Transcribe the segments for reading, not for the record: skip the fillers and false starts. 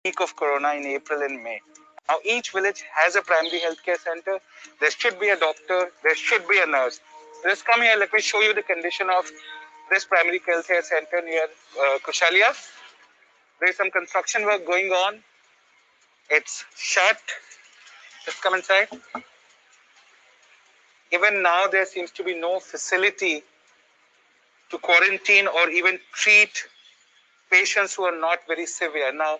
peak of corona in April and May. Now each village has a primary healthcare center. There should be a doctor. There should be a nurse. Let's come here. Let me show you the condition of this primary healthcare center near Kushalia. There is some construction work going on. It's shut. Let's come inside. Even now, there seems to be no facility to quarantine or even treat patients who are not very severe. Now,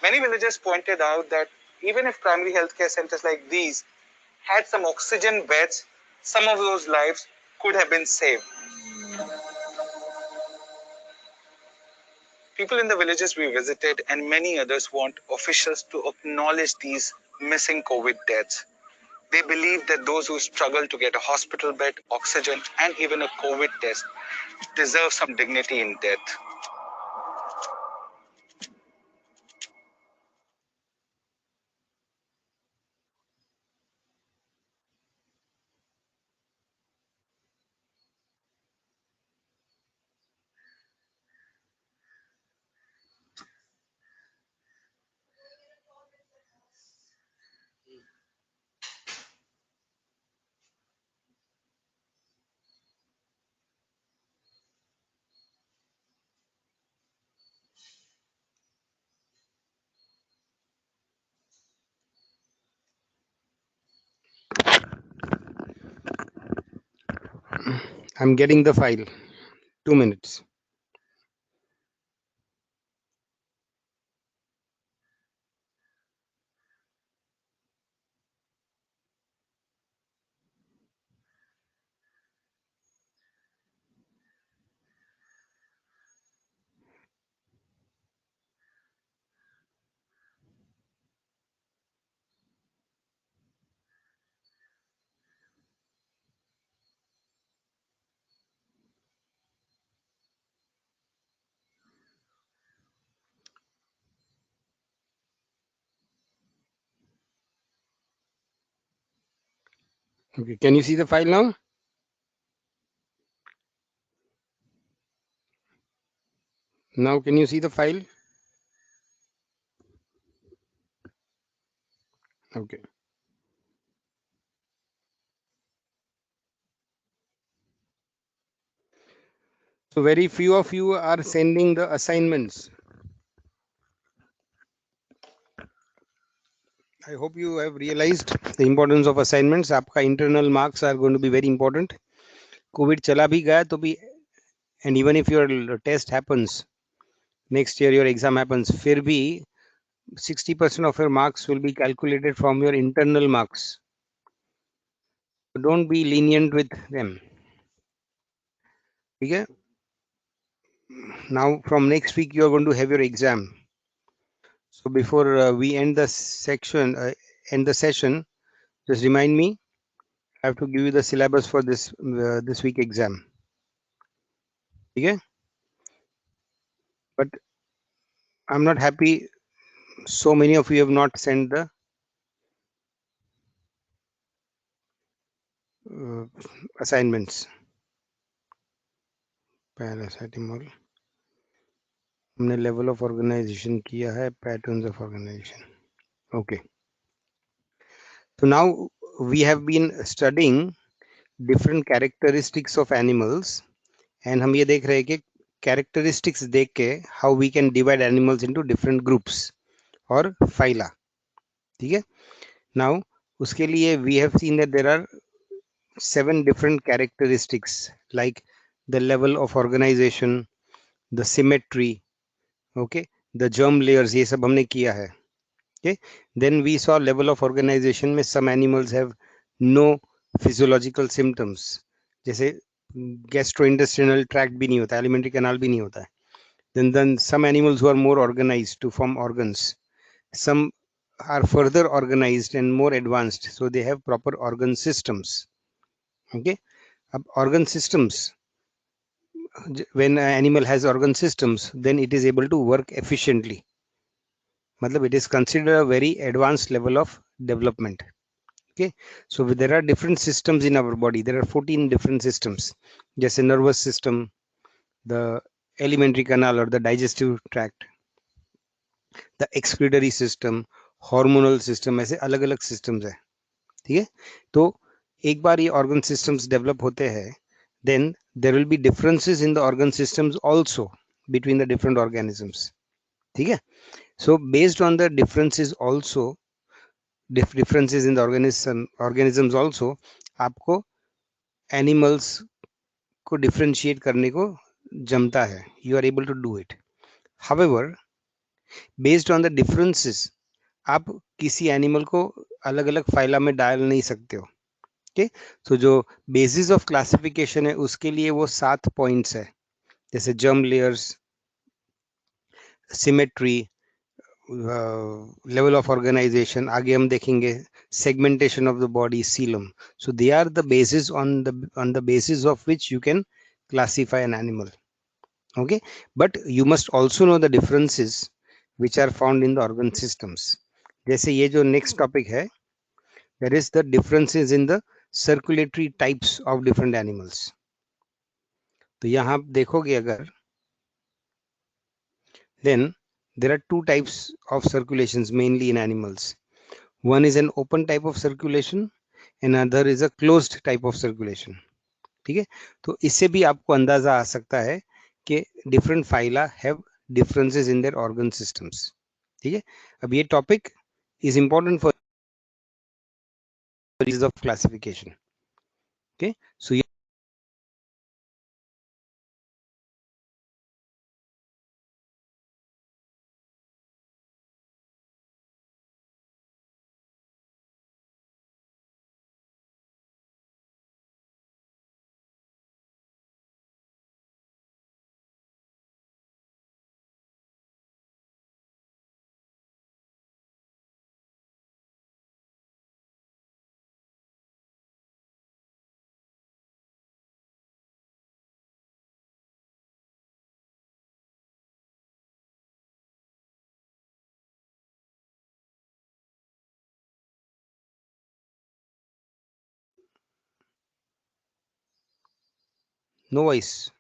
many villagers pointed out that even if primary healthcare centers like these had some oxygen beds, some of those lives could have been saved. People in the villages we visited and many others want officials to acknowledge these missing COVID deaths. They believe that those who struggle to get a hospital bed, oxygen, and even a COVID test deserve some dignity in death. I'm getting the file. 2 minutes. Okay, can you see the file now? Now, can you see the file? Okay. So very few of you are sending the assignments. I hope you have realized the importance of assignments. आपका internal marks are going to be very important. COVID चला भी गया तो भी, and even if your test happens next year, your exam happens, फिर भी 60% of your marks will be calculated from your internal marks. Don't be lenient with them. Okay? Now from next week you are going to have your exam. So before we end the session, just remind me. I have to give you the syllabus for this week exam. Okay? But I'm not happy. So many of you have not sent the assignments. Paracetamol. हमने level of organization किया है, patterns of organization. Okay. So now we have been studying different characteristics of animals, and हम ये देख रहे हैं कि characteristics देख के how we can divide animals into different groups or phyla. ठीक है? Now उसके लिए we have seen that there are 7 different characteristics like the level of organization, the symmetry, okay, the germ layers, ये सब हमने किया है. Okay, then we saw level of organization में some animals have no physiological symptoms, जैसे gastrointestinal tract भी नहीं होता, alimentary canal भी नहीं होता है. Then some animals who are more organized to form organs, some are further organized and more advanced, so they have proper organ systems. Okay, organ systems, when an animal has organ systems, then it is able to work efficiently. Matlab it is considered a very advanced level of development. Okay, so there are different systems in our body. There are 14 different systems. Just a nervous system, the alimentary canal or the digestive tract, the excretory system, hormonal system, ऐसे अलग अलग systems है, ठीक है। तो एक बार ये organ systems develop होते हैं, then there will be differences in the organ systems also between the different organisms, ठीक है। So based on the differences also, differences in the organisms also, आपको एनिमल्स को डिफरेंशिएट करने को जमता है, you are able to do it. However based on the differences आप किसी एनिमल को अलग अलग फाइला में डाल नहीं सकते हो, ओके। तो जो बेसिस ऑफ क्लासिफिकेशन है उसके लिए वो 7 पॉइंट्स है, जैसे germ layers, symmetry, level of organization, आगे हम देखेंगे segmentation of the body, coelom. So they are the basis on the basis of which you can classify an animal, okay, but you must also know the differences which are found in the organ systems. जैसे ये जो next topic है, there is the differences in the circulatory types of different animals. तो यहाँ आप देखोगे अगर, then there are two types of circulations mainly in animals. One is an open type of circulation, another is a closed type of circulation, ठीक है। तो इससे भी आपको अंदाजा आ सकता है कि different phyla have differences in their organ systems, ठीक है। अब ये topic is important for of classification, okay. So no voice.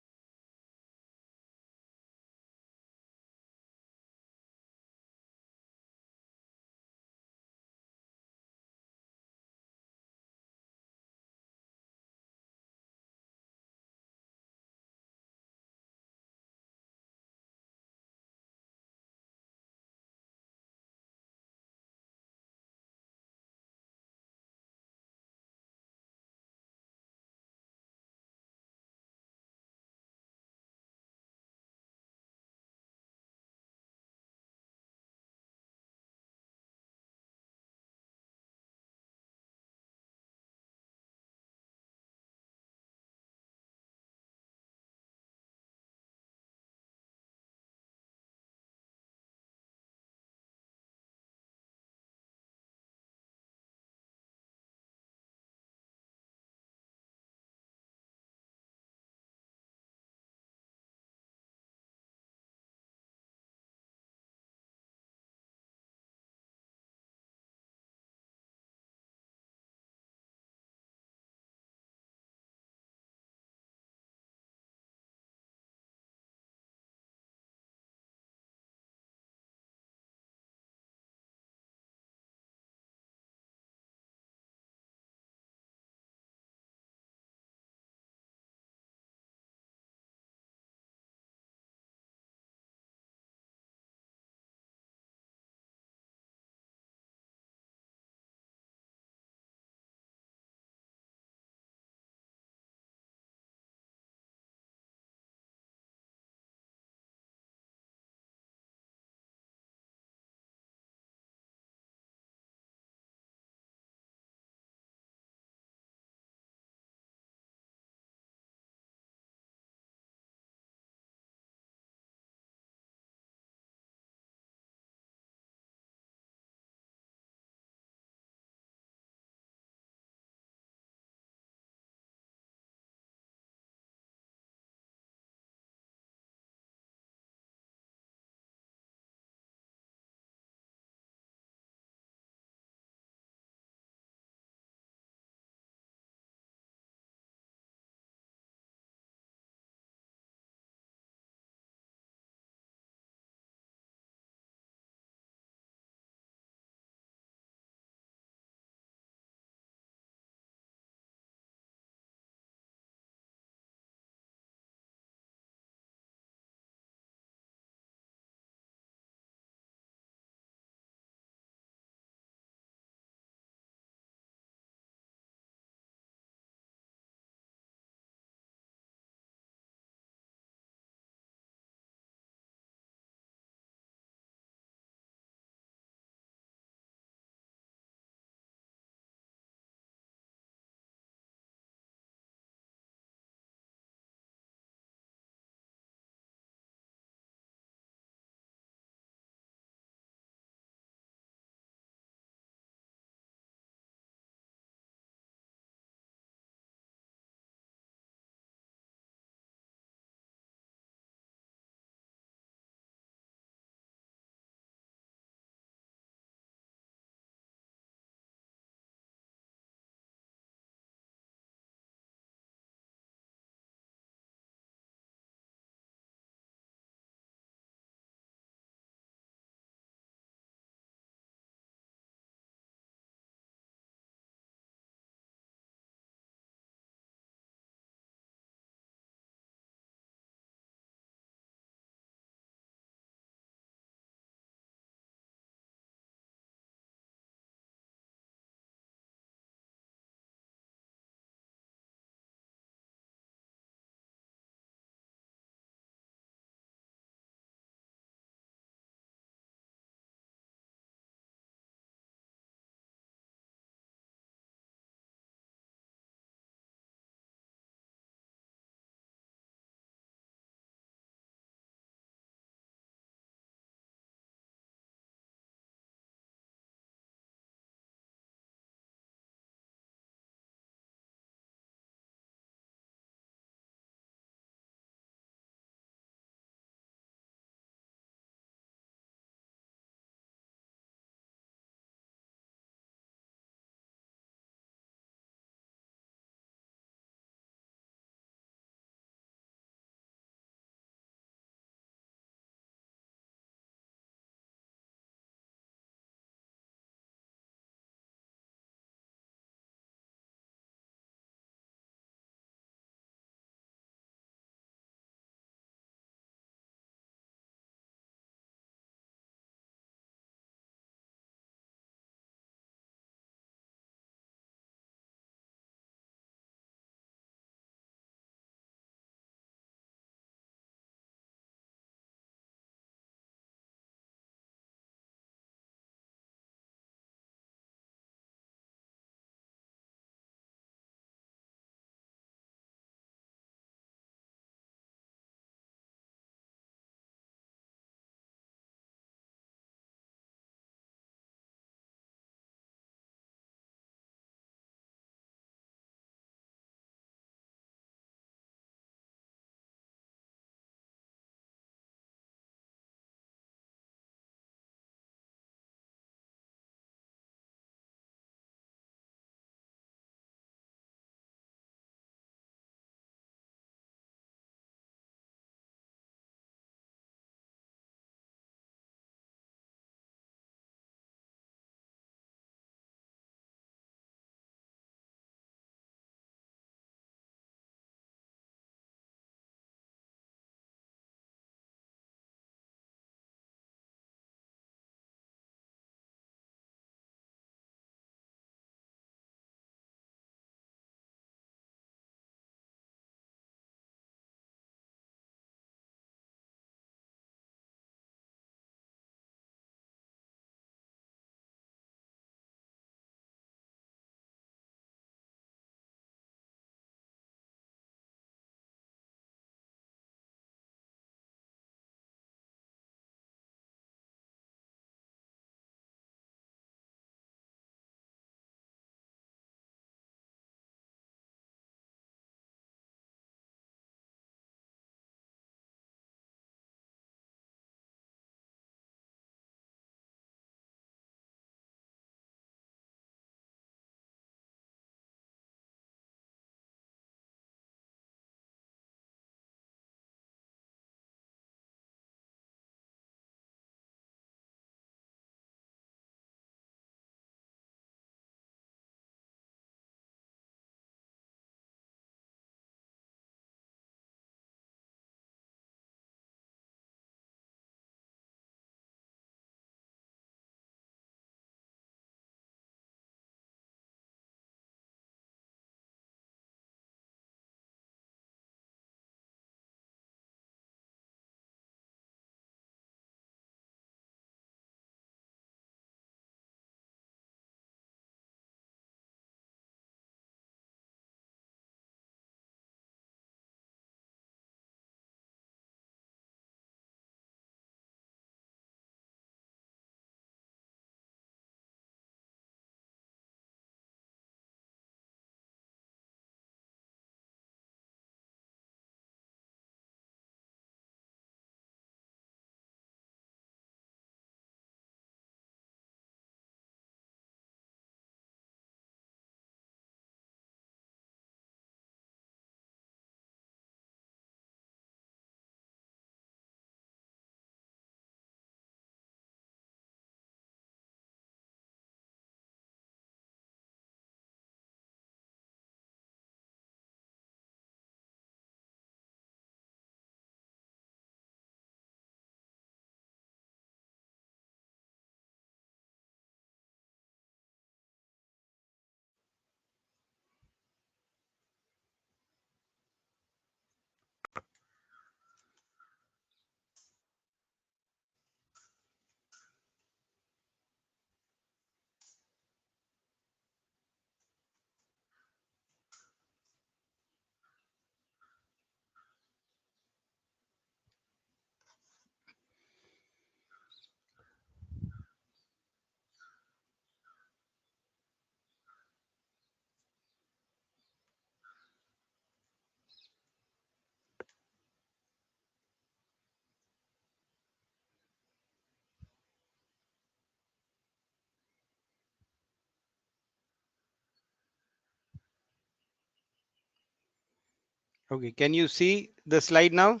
Okay, can you see the slide now?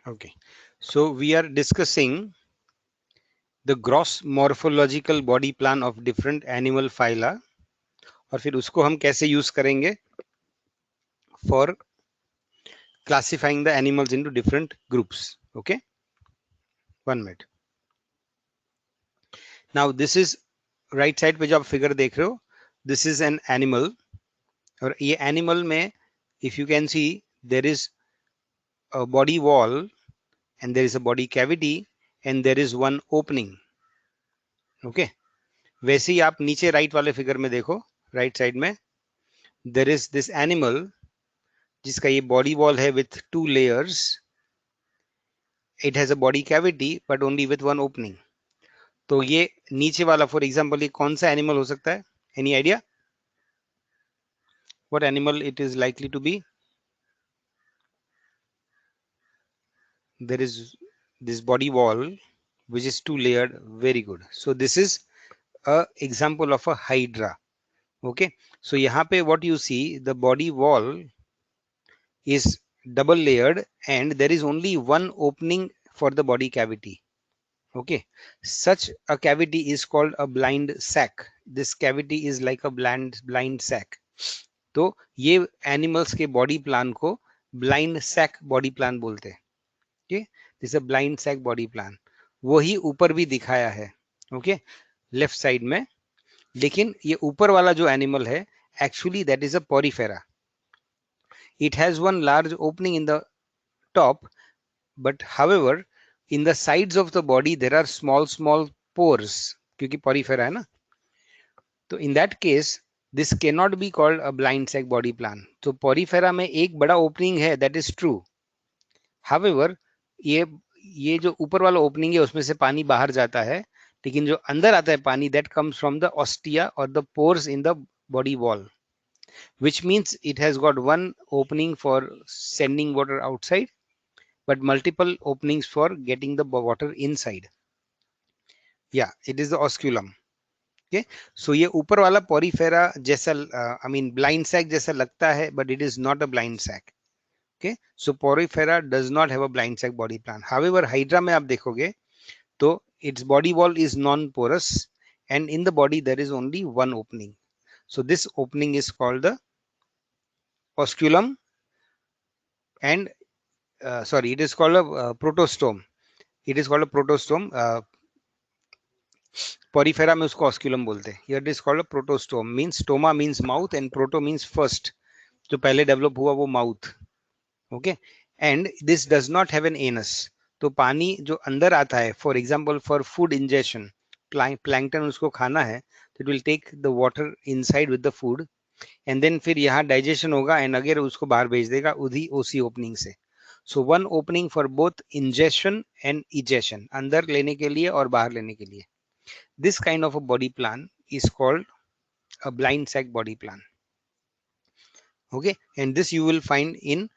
Okay, so we are discussing the gross morphological body plan of different animal phyla, और फिर उसको हम कैसे use करेंगे for classifying the animals into different groups. Okay, 1 minute. Now this is right side पे जो आप figure देख रहे हो, this is an animal, और ये animal में if you can see there is a body wall and there is a body cavity and there is one opening. Okay, वैसे ही आप नीचे राइट वाले फिगर में देखो, राइट साइड में there is this animal जिसका ये बॉडी वॉल है with 2 layers. It has a body cavity but only with one opening. तो ये नीचे वाला फॉर एग्जांपल ये कौन सा एनिमल हो सकता है? Any idea what animal it is likely to be? There is this body wall which is 2 layered. Very good. So this is a example of a hydra. Okay, so यहाँ पे what you see, the body wall is double layered and there is only one opening for the body cavity. Okay, such a cavity is called a blind sac. This cavity is like a blind sac. तो ये animals के body plan को blind sac body plan बोलते हैं. Okay, this a blind sac body plan. वही ऊपर भी दिखाया है. ओके, लेफ्ट साइड में. लेकिन ये ऊपर वाला जो एनिमल है actually that is a Porifera. It has one large opening in the top, but however in the sides of the body there are small pores, क्योंकि porifera है ना. तो in that case this cannot be called a blind sac body plan. तो porifera में एक बड़ा opening है, that is true. however ये जो ऊपर वाला ओपनिंग है उसमें से पानी बाहर जाता है, लेकिन जो अंदर आता है पानी that comes from the ostia or the pores in the body wall, which means it has got one opening for sending water outside but multiple openings for getting the water inside. Yeah, it is the osculum. Okay, so ये ऊपर वाला Porifera जैसा I mean blind sac जैसा लगता है, but it is not a blind sac. Okay, so porifera does not have a blind sac body plan. However, hydra में आप देखोगे तो its body wall is non-porous and in the body there is only one opening. So this opening is called the osculum and sorry, it is called a protostome. It is called a protostome. Porifera में उसको osculum बोलते हैं. Here it is called a protostome. Means stoma means mouth and proto means first. जो पहले develop हुआ वो mouth. Okay, and this does not have an anus. तो पानी जो अंदर आता है for example for food injection, plankton उसको खाना है तो it will take the water inside with the food and then फिर यहाँ डाइजेशन होगा एंड अगर उसको बाहर भेज देगा उसी ओपनिंग से. So one opening for both injection and ejection, अंदर लेने के लिए और बाहर लेने के लिए. This kind of a body plan is called a blind sac body plan. Okay, and this you will find in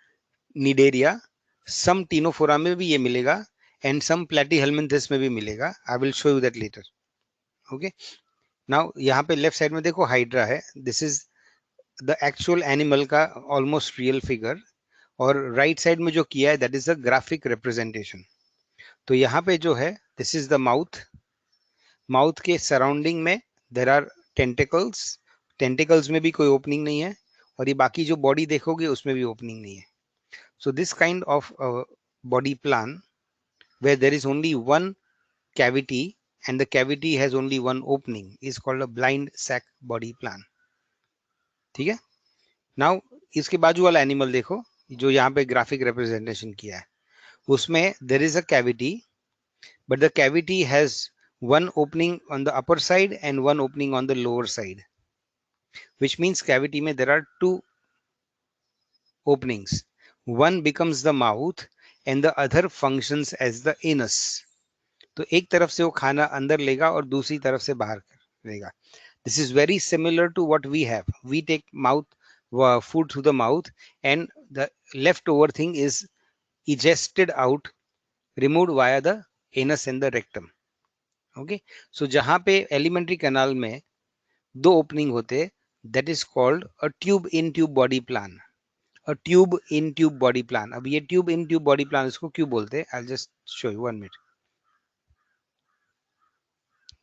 Nidaria, some Ctenophora में भी ये मिलेगा and some Platyhelminthes में भी मिलेगा. I will show you that later. Okay, now यहाँ पे left side में देखो hydra है. This is the actual animal का almost real figure. और right side में जो किया है that is a graphic representation. तो यहाँ पे जो है this is the mouth. Mouth के surrounding में there are tentacles. Tentacles में भी कोई opening नहीं है और ये बाकी जो body देखोगे उसमें भी opening नहीं है. So this kind of body plan where there is only one cavity and the cavity has only one opening is called a blind sac body plan. ठीक है. Now इसके बाजू वाला एनिमल देखो जो यहाँ पे ग्राफिक रिप्रेजेंटेशन किया है, उसमें there is a cavity but the cavity has one opening on the upper side and one opening on the lower side, which means cavity में there are two openings. One becomes the mouth and the other functions as the anus. तो एक तरफ से वो खाना अंदर लेगा और दूसरी तरफ से बाहर लेगा. This is very similar to what we have. We take food through the mouth and the leftover thing is egested out, removed via the anus and the rectum. Okay, so जहाँ पे elementary canal में दो opening होते that is called a tube in tube body plan. A tube in tube body plan. अब ये tube in tube body plan इसको क्यों बोलते हैं? I'll just show you 1 minute.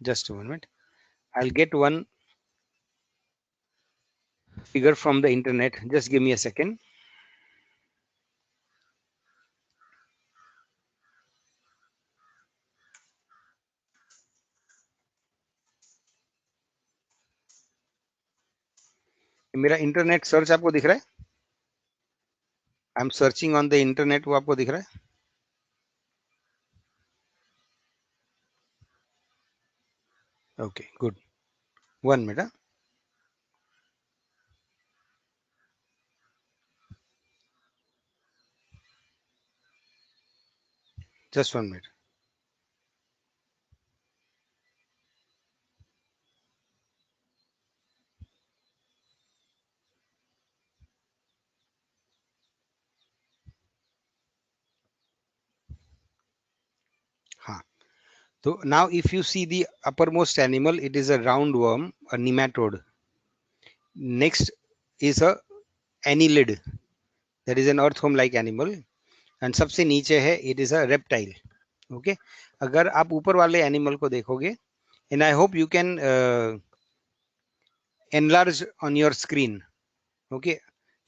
Just 1 minute. I'll get one figure from the internet. Just give me a second. मेरा internet search आपको दिख रहा है? I am searching on the internet, वो आपको दिख रहा है? Okay good, 1 minute. Just 1 minute. हाँ, so now if you see the uppermost animal, it is a roundworm, a nematode. Next is a annelid, that is an earthworm like animal, and सबसे नीचे है it is a reptile. Okay, अगर आप ऊपर वाले animal को देखोगे, and I hope you can enlarge on your screen. Okay,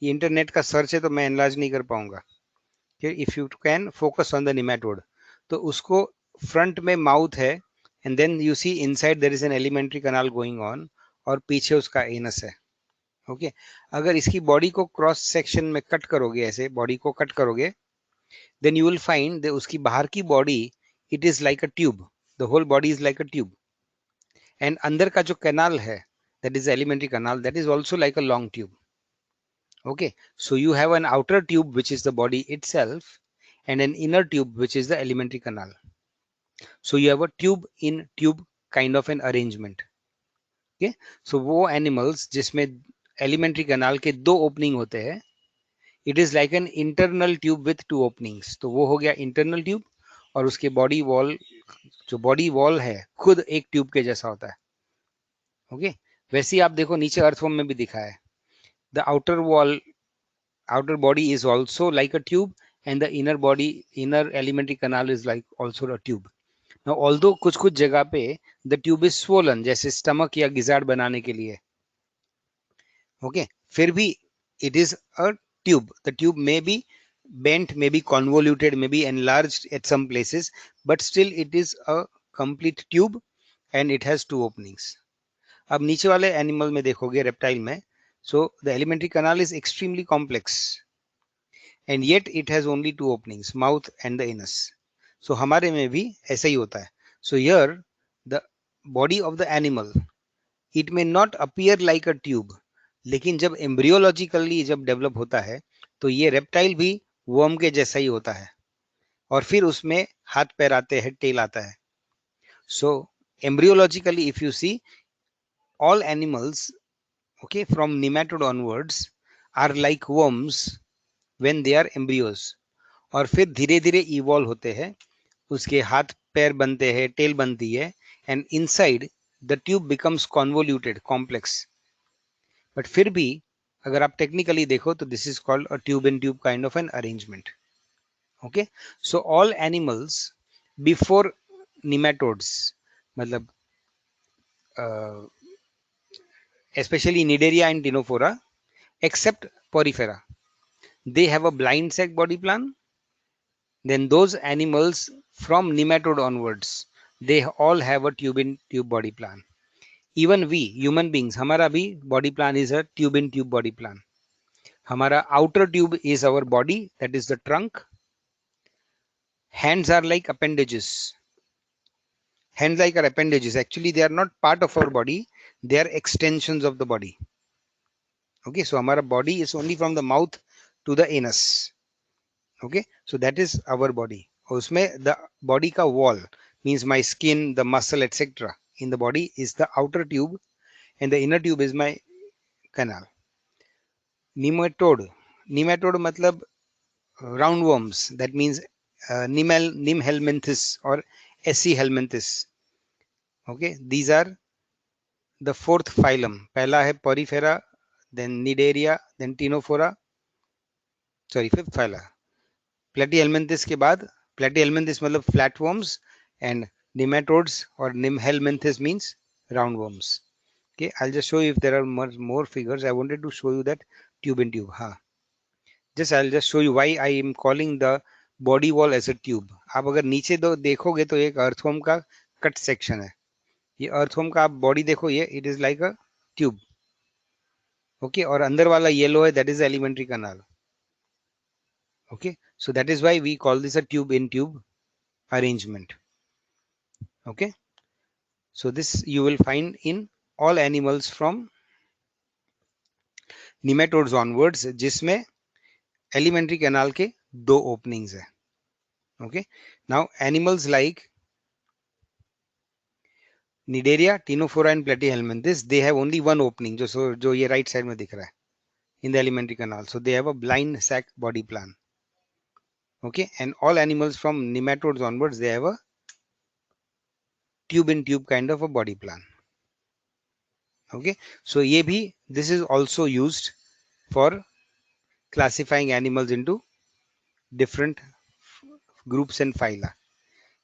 ये इंटरनेट का सर्च है तो मैं enlarge नहीं कर पाऊंगा. If you can focus on the nematode, तो उसको फ्रंट में माउथ है, and then you see inside there is an alimentary canal going on, और पीछे उसका एनस है. ओके, अगर इसकी बॉडी को क्रॉस सेक्शन में कट करोगे, ऐसे बॉडी को कट करोगे, then you will find that उसकी बाहर की body it is like a tube. The whole body is like a tube. And अंदर का जो canal है, that is the alimentary canal, that is also like a long tube. Okay, so you have an outer tube which is the body itself, and an inner tube which is the alimentary canal. So you have a tube in tube kind of an arrangement. Okay, so वो animals जिसमें alimentary canal के दो opening होते हैं, it is like an internal tube with two openings. तो वो हो गया internal tube, और उसके body wall, जो body wall है खुद एक tube के जैसा होता है. ओके, वैसे ही आप देखो नीचे अर्थवर्म में भी दिखा है, the outer wall, outer body is also like a tube, and the inner body, inner alimentary canal is like also a tube. Now although कुछ कुछ जगह पे the tube is swollen, जैसे stomach या gizzard बनाने के लिए, okay, फिर भी it is a tube. The tube may be bent, may be convoluted, may be enlarged at some places, but still it is a complete tube and it has two openings. अब नीचे वाले animal में देखोगे, reptile में, so the alimentary canal is extremely complex, and yet it has only two openings, mouth and the anus. So हमारे में भी ऐसा ही होता है. So here the body of the animal, it may not appear like a tube, लेकिन जब embryologically जब develop होता है तो ये रेप्टाइल भी वर्म के जैसा ही होता है, और फिर उसमें हाथ पैर आते हैं, टेल आता है. So embryologically if you see, all animals, okay, from nematode onwards are like worms when they are embryos, और फिर धीरे धीरे इवॉल्व होते हैं, उसके हाथ पैर बनते हैं, टेल बनती है, and inside the tube becomes convoluted, complex. But फिर भी अगर आप technically देखो तो this is called a tube in tube kind of an arrangement. Okay, so all animals before nematodes, मतलब especially Cnidaria and Ctenophora, except Porifera, they have a blind sac body plan. Then those animals from nematode onwards, they all have a tube in tube body plan. Even we human beings, हमारा भी body plan is a tube in tube body plan. हमारा outer tube is our body, that is the trunk. Hands are like appendages. Hands like are appendages. Actually, they are not part of our body. They are extensions of the body. Okay, so हमारा body is only from the mouth to the anus. Okay, so that is our body. उसमें the body का wall means my skin, the muscle, etc. in the body is the outer tube, and the inner tube is my canal. Nematode मतलब roundworms. That means Nim helminthes or Essie helminthes. Okay, these are the fourth phylum, पहला है Porifera, then Cnidaria, then Ctenophora, sorry fifth phyla Platyhelminthes के बाद, Platyhelminthes मतलब flatworms and nematodes or helminthes means roundworms. Okay, I'll just show you if there are more figures. I wanted to show you that tube in tube. हाँ, just I'll just show you why I am calling the body wall as a tube. आप अगर नीचे दो देखोगे तो एक earthworm का cut section है, ये अर्थवर्म का आप बॉडी देखो, ये it is like a tube. Okay, और अंदर वाला येलो है, that is elementary canal. Okay, so that is why we call this a tube in tube arrangement. Okay, so this you will find in all animals from nematodes onwards, जिसमें alimentary canal के दो openings है. Okay, now animals like Cnidaria, Ctenophora and Platyhelminthes, they have only one opening, जो ये right side में दिख रहा है, in the alimentary canal. So they have a blind sac body plan. Okay, and all animals from nematodes onwards, they have a tube in tube kind of a body plan. Okay, so ये भी, this is also used for classifying animals into different groups and phyla.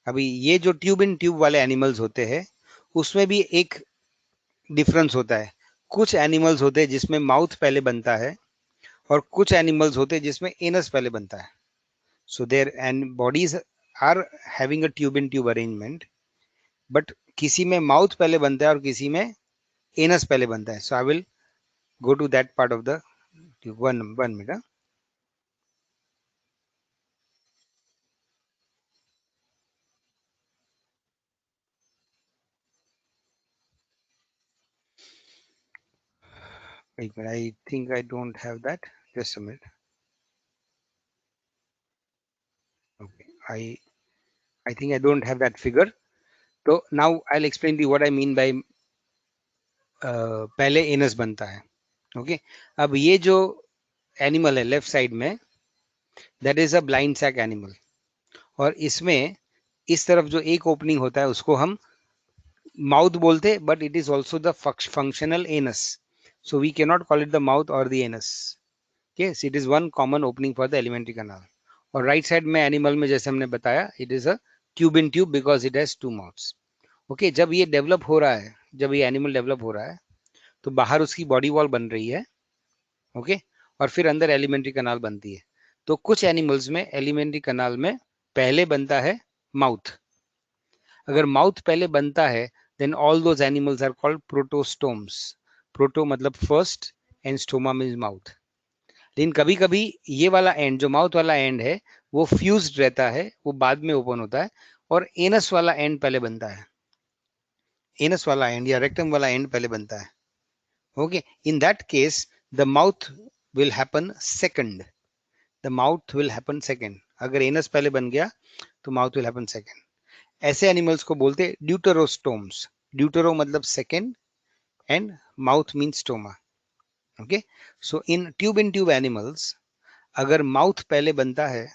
अभी ये जो tube in tube वाले animals होते हैं उसमें भी एक डिफरेंस होता है. कुछ एनिमल्स होते हैं जिसमें माउथ पहले बनता है और कुछ एनिमल्स होते हैं जिसमें एनस पहले बनता है. So their and bodies are having a tube in tube arrangement, but किसी में माउथ पहले बनता है और किसी में एनस पहले बनता है. So I will go to that part of the tube. One minute. Wait a minute, I think I don't have that. Just a minute. Okay, I think I don't have that figure. So now I'll explain to you what I mean by पहले anus बनता है. Okay, अब ये जो animal है left side में, that is a blind sac animal, और इसमें इस तरफ जो एक ओपनिंग होता है उसको हम mouth बोलते, but it is also the functional anus, so we cannot call it the mouth or the anus. Okay, so it is one common opening for the alimentary canal. और right side में animal में जैसे हमने बताया, it is a tube in tube because it has two mouths. Okay, जब ये develop हो रहा है, जब ये एनिमल डेवलप हो रहा है तो बाहर उसकी बॉडी वॉल बन रही है. ओके, और फिर अंदर एलिमेंट्री कनाल बनती है. तो कुछ एनिमल्स में एलिमेंट्री कनाल में पहले बनता है माउथ. अगर माउथ पहले बनता है then all those animals are called protostomes. Proto मतलब first and stoma means mouth. लेकिन कभी कभी ये वाला एंड, जो माउथ वाला एंड है, वो फ्यूज्ड रहता है, वो बाद में ओपन होता है, और एनस वाला एंड पहले बनता है. एनस वाला एंड या रेक्टम वाला एंड पहले बनता है. Okay, in that case the mouth will happen second. The mouth will happen second. अगर एनस पहले बन गया तो माउथ विल हैपन सेकंड. ऐसे एनिमल्स को बोलते हैं ड्यूटेरोस्टोम्स. ड्यूटेरो मतलब second and mouth means stoma. Okay, so in tube animals, अगर mouth पहले बनता है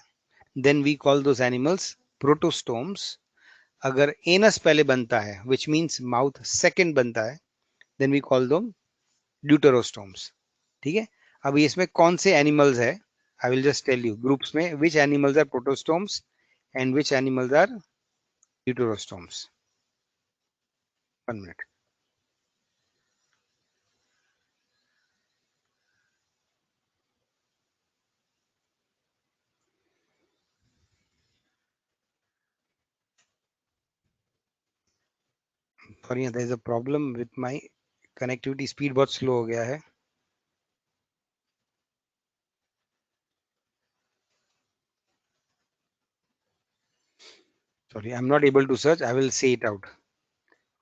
then we call those animals protostomes. अगर anus पहले बनता है which means mouth second बनता है then we call them deuterostomes. ठीक है, अब इसमें कौन से animals है, I will just tell you groups में which animals are protostomes and which animals are deuterostomes. 1 minute. Sorry, there is a problem with my connectivity. Speed बहुत slow हो गया है. Sorry, I'm not able to search. I will say it out.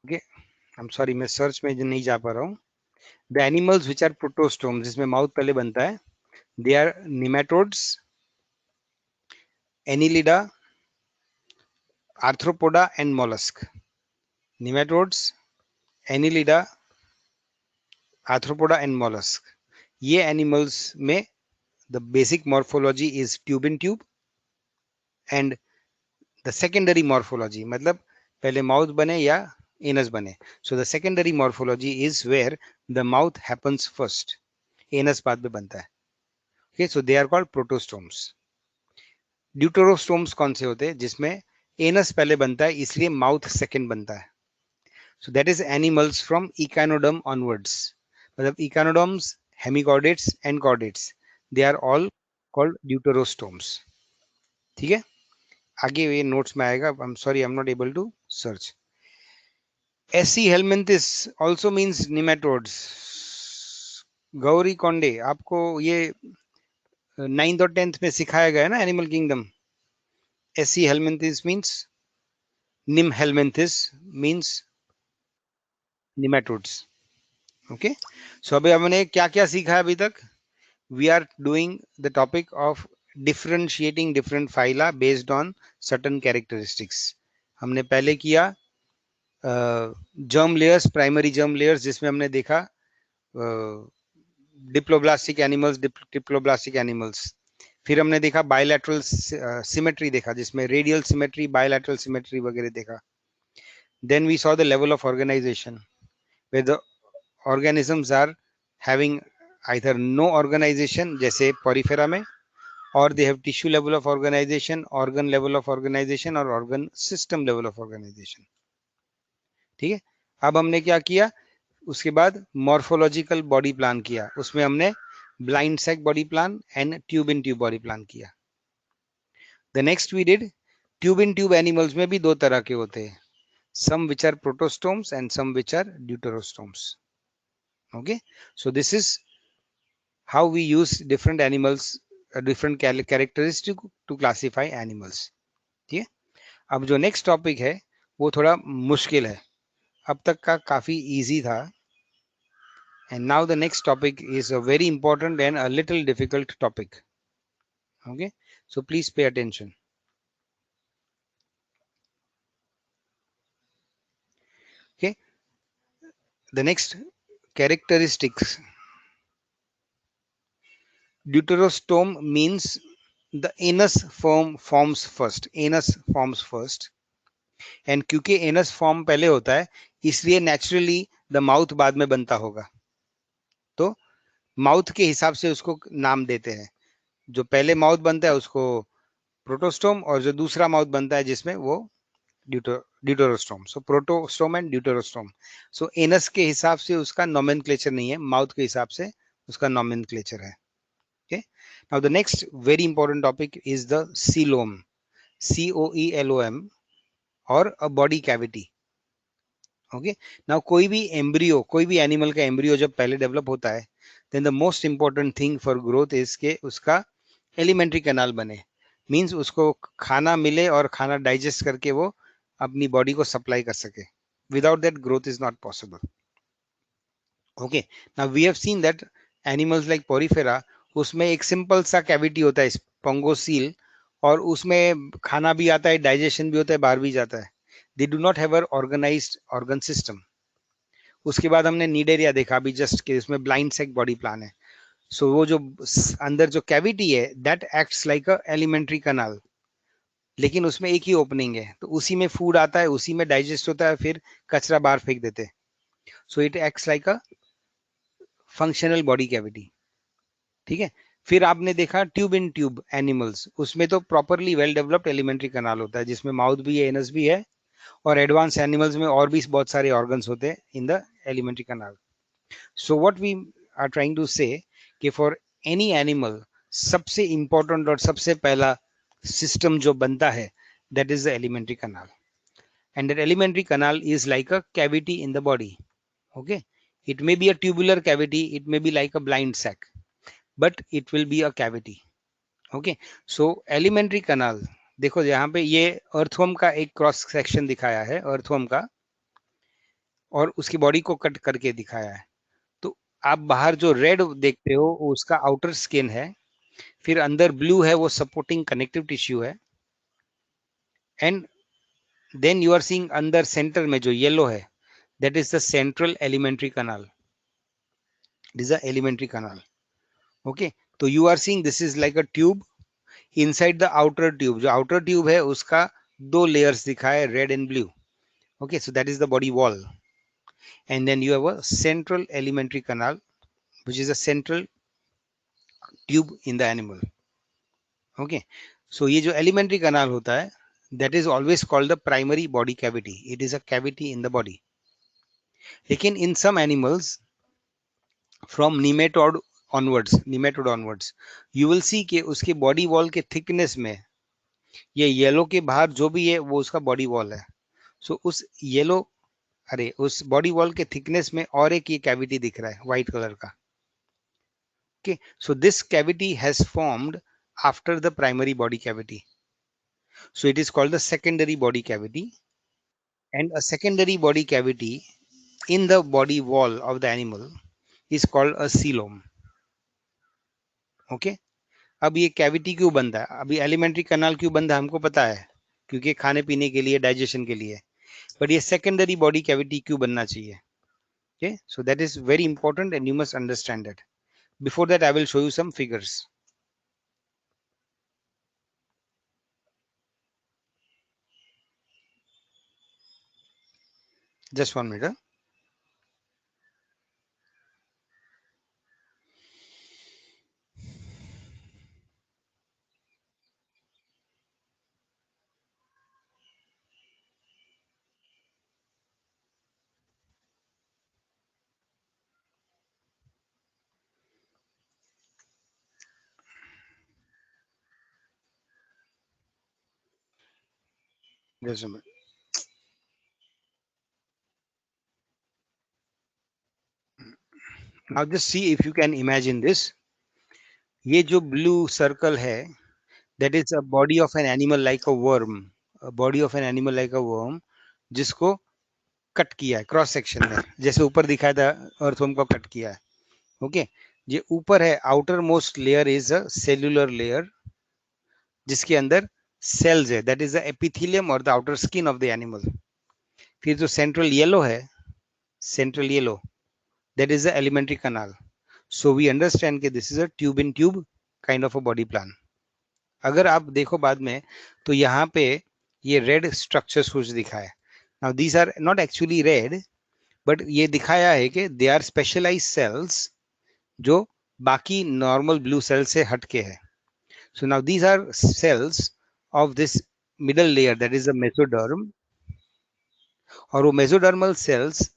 Okay, I'm sorry, मैं search में नहीं जा पा रहा हूँ. The animals which are protostomes, जिसमें mouth पहले बनता है, they are nematodes, annelida, arthropoda and mollusk. Nematodes, annelida, arthropoda and mollusk. ये animals में the basic morphology is tube in tube, and the secondary morphology मतलब पहले mouth बने या एनस बने. So the secondary morphology is where the mouth happens first, anus बाद में बनता है. Okay, so they are called protostomes. Deuterostomes कौन से होते हैं? जिसमें एनस पहले बनता है, इसलिए माउथ सेकंड बनता है. So that is animals from echinoderm onwards. मतलब echinoderms, hemichordates and chordates, they are all called deuterostomes. ठीक है, आगे ये नोट्स में आएगा. I'm sorry, I'm not able to search. SC helminthes also means nematodes. Gauri कोंडे, आपको ये 9th और 10th में सिखाया गया है ना animal kingdom. SC helminthes means, nim helminthes means nematodes. Okay, so अभी हमने क्या क्या सीखा है अभी तक? We are doing the topic of differentiating different phyla based on certain characteristics. हमने पहले किया germ layers, primary germ layers, जिसमें हमने देखा डिप्लोब्लास्टिक एनिमल्स, डिप्लोब्लास्टिक एनिमल्स. फिर हमने देखा बायलैटरल सिमेट्री देखा, जिसमें रेडियल सिमेट्री, बायलैटरल सिमेट्री वगैरह देखा. Then we saw the level of organization, where the organisms are having either no organization, जैसे पोरिफेरा में, or they have tissue level of organization, organ level of organization, और organ system level of organization. ठीक है, अब हमने क्या किया? उसके बाद मॉर्फोलॉजिकल बॉडी प्लान किया. उसमें हमने blind sac body plan and tube in tube body plan किया. The next we did tube in tube. Animals में भी दो तरह के होते हैं, some which are protostomes and some which are deuterostomes. Okay, so this is how we use different animals, different characteristics to classify animals. ठीक है, अब जो नेक्स्ट टॉपिक है वो थोड़ा मुश्किल है. अब तक का काफी इजी था, and now the next topic is a very important and a little difficult topic. Okay, so please pay attention. Okay, the next characteristics. Deuterostome means the anus forms first. Anus forms first, and क्योंकि anus form पहले होता है, इसलिए naturally the mouth बाद में बनता होगा. तो माउथ के हिसाब से उसको नाम देते हैं. जो पहले माउथ बनता है उसको प्रोटोस्टोम, और जो दूसरा माउथ बनता है जिसमें वो deuterostome. So protostome and deuterostome. So anus के हिसाब से उसका नॉमेनक्लेचर नहीं है, माउथ के हिसाब से उसका नॉमेनक्लेचर है. Okay, now the next very important topic is the coelom, COELOM, or a body cavity. Okay, now कोई भी एम्ब्रियो, कोई भी एनिमल का एम्ब्रियो जब पहले डेवलप होता है, then the most important thing for growth is के उसका एलिमेंट्री कैनाल बने. मीन्स उसको खाना मिले और खाना डाइजेस्ट करके वो अपनी बॉडी को सप्लाई कर सके. Without that growth is not possible. Okay, now we have seen that animals like Porifera, उसमें एक सिंपल सा कैविटी होता है, पंगोसील, और उसमें खाना भी आता है, डाइजेशन भी होता है, बाहर भी जाता है. They do not have a organised organ system. उसके बाद हमने नीडेरिया देखा अभी जस्ट के, उसमें ब्लाइंड सेक बॉडी प्लान है. सो वो जो अंदर जो कैविटी है, that acts like a alimentary canal, लेकिन उसमें एक ही ओपनिंग है, तो उसी में फूड आता है, उसी में डाइजेस्ट होता है, फिर कचरा बाहर फेंक देते हैं. So it acts like a functional body cavity. ठीक है, फिर आपने देखा ट्यूब इन ट्यूब एनिमल्स, उसमें तो properly well developed alimentary canal होता है, जिसमें माउथ भी है, एनस भी है, और एडवांस एनिमल्स में और भी बहुत सारे ऑर्गन्स होते हैं in the alimentary canal. So what we are trying to say कि फॉर एनी एनिमल सबसे इंपॉर्टेंट और सबसे पहला सिस्टम जो बनता है, that is the alimentary canal, and that alimentary canal is like a cavity in the body. Okay, it may be a tubular cavity, it may be like a blind sac, but it will be a cavity. Okay, so alimentary canal, देखो यहाँ पे ये earthworm का एक cross section दिखाया है, earthworm का, और उसकी बॉडी को कट करके दिखाया है. तो आप बाहर जो रेड देखते हो वो उसका आउटर स्किन है, फिर अंदर ब्लू है, वो सपोर्टिंग कनेक्टिव टिश्यू है, and then you are seeing अंदर सेंटर में जो येलो है, that is the central alimentary canal. It is the alimentary canal. Okay, so you are seeing this is like a tube. Inside the outer tube, जो outer tube है उसका दो layers दिखा है, red and blue. Okay, so that is the body wall. And then you have a central alimentary canal, which is a central tube in the animal. Okay, so ये जो alimentary canal होता है, that is always called the primary body cavity. It is a cavity in the body. लेकिन in some animals, from nematode onwards, you will see कि उसके body wall के thickness में ये येलो के बाहर जो भी है वो उसका बॉडी वॉल है. सो उस येलो उस बॉडी वॉल के थिकनेस में और एक ये कैविटी दिख रहा है व्हाइट कलर का. Okay, so this cavity has formed after the primary body cavity. So it is called the secondary body cavity. And a secondary body cavity in the body wall of the animal is called a coelom. Okay, अब ये cavity क्यों बनता है? अभी alimentary canal क्यों बनता है हमको पता है, क्योंकि खाने पीने के लिए, डाइजेशन के लिए. बट ये सेकेंडरी बॉडी कैविटी क्यों बनना चाहिए? Okay, so that is very important and you must understand it. Before that, I will show you some figures. Just 1 minute. Just a minute. Now just see if you can imagine this. ये जो blue circle है, that is a body of an animal like a worm. A body of an animal like a worm, जिसको cut किया है cross section में, जैसे ऊपर दिखाया था अर्थवर्म को कट किया है. ओके, ये ऊपर है outer most layer is a cellular layer, जिसके अंदर सेल्स है, दैट इज द एपिथेलियम और the outer skin of the animal. फिर जो सेंट्रल येलो है, central yellow, that is the alimentary canal. So we understand that this is a tube in tube kind of a body plan. अगर आप देखो बाद में तो यहाँ पे ये red structures कुछ दिखा है. Now these are not actually red, but ये दिखाया है कि they are specialized cells जो बाकी normal blue cells से हटके है. So now these are cells of this middle layer, that is the mesoderm. और वो mesodermal cells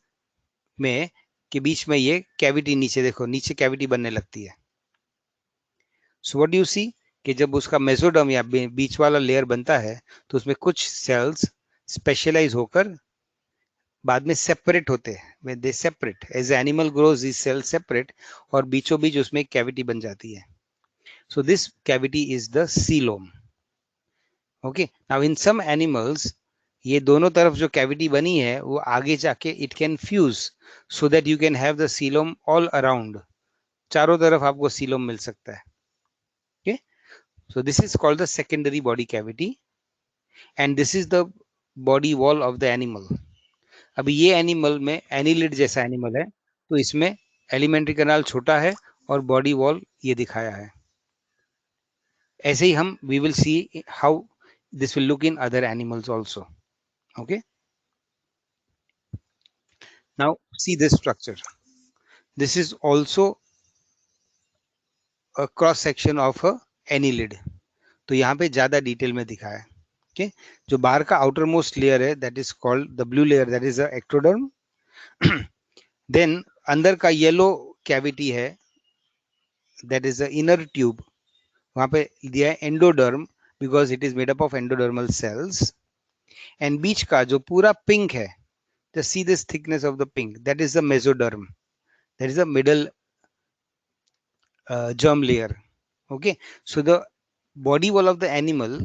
में के बीच में ये कैविटी, नीचे देखो, नीचे कैविटी बनने लगती है. So what do you see कि जब उसका मेसोडर्म या बीच वाला लेयर बनता है तो उसमें कुछ सेल्स स्पेशलाइज होकर बाद में सेपरेट होते हैं. They separate as animal grows, this cells separate और बीचों बीच उसमें कैविटी बन जाती है. So this cavity is the coelom. Okay, now in some animals ये दोनों तरफ जो कैविटी बनी है वो आगे जाके it can fuse so that you can have the coelom all around. चारों तरफ आपको सीलोम मिल सकता है. Okay, so this is called the secondary body cavity and this is the body wall of the animal. अभी ये animal में annelid जैसा animal है, तो इसमें एलिमेंट्री कैनाल छोटा है और बॉडी वॉल ये दिखाया है. ऐसे ही हम we will see how this will look in other animals also. Okay, now see this structure. This is also a cross section of a annelid. तो यहाँ पे ज्यादा डिटेल में दिखा है. Okay, जो बाहर का आउटर मोस्ट लेयर है that is called the blue layer, that is the ectoderm. Then अंदर का येलो कैविटी है, that is the inner tube. वहाँ पे दिया है endoderm because it is made up of endodermal cells. And बीच का जो पूरा पिंक है, just see this thickness of the pink, that is the mesoderm, that is the middle germ layer. Okay, so the body wall of the animal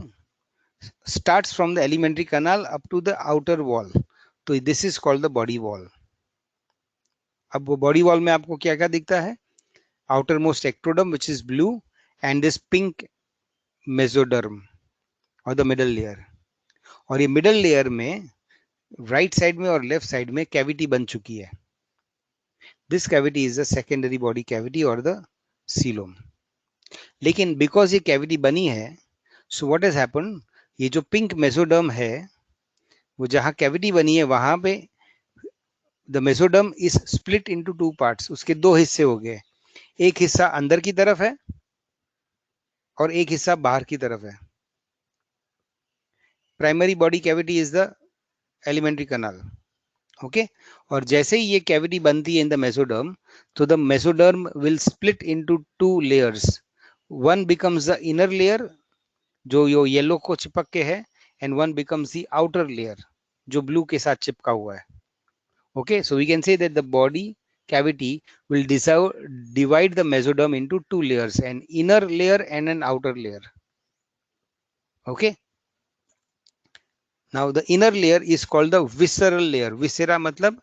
starts from the alimentary canal up to the outer wall. तो this is called the body wall. अब वो body wall में आपको क्या क्या दिखता है? Outer most ectoderm which is blue and this pink mesoderm और द मिडल लेयर. और ये मिडल लेयर में राइट साइड में और लेफ्ट साइड में कैविटी बन चुकी है. This cavity is the secondary body cavity और द सीलोम. लेकिन बिकॉज ये कैविटी बनी है, सो व्हाट हैज हैपेंड, ये जो पिंक मेसोडर्म है वो जहाँ कैविटी बनी है वहां पे the mesoderm is split into two parts, उसके दो हिस्से हो गए, एक हिस्सा अंदर की तरफ है और एक हिस्सा बाहर की तरफ है। Primary body cavity is the alimentary canal, okay. और जैसे ही ये कैविटी बनती है इन द मेसोडर्म, तो the mesoderm will split into two layers, one becomes the inner layer जो यो येलो को चिपक के है, and one becomes the outer layer जो ब्लू के साथ चिपका हुआ है, okay. So we can say that the body cavity will divide the mesoderm into two layers, an inner layer and an outer layer, okay. Now the inner layer is called the visceral layer. Viscera मतलब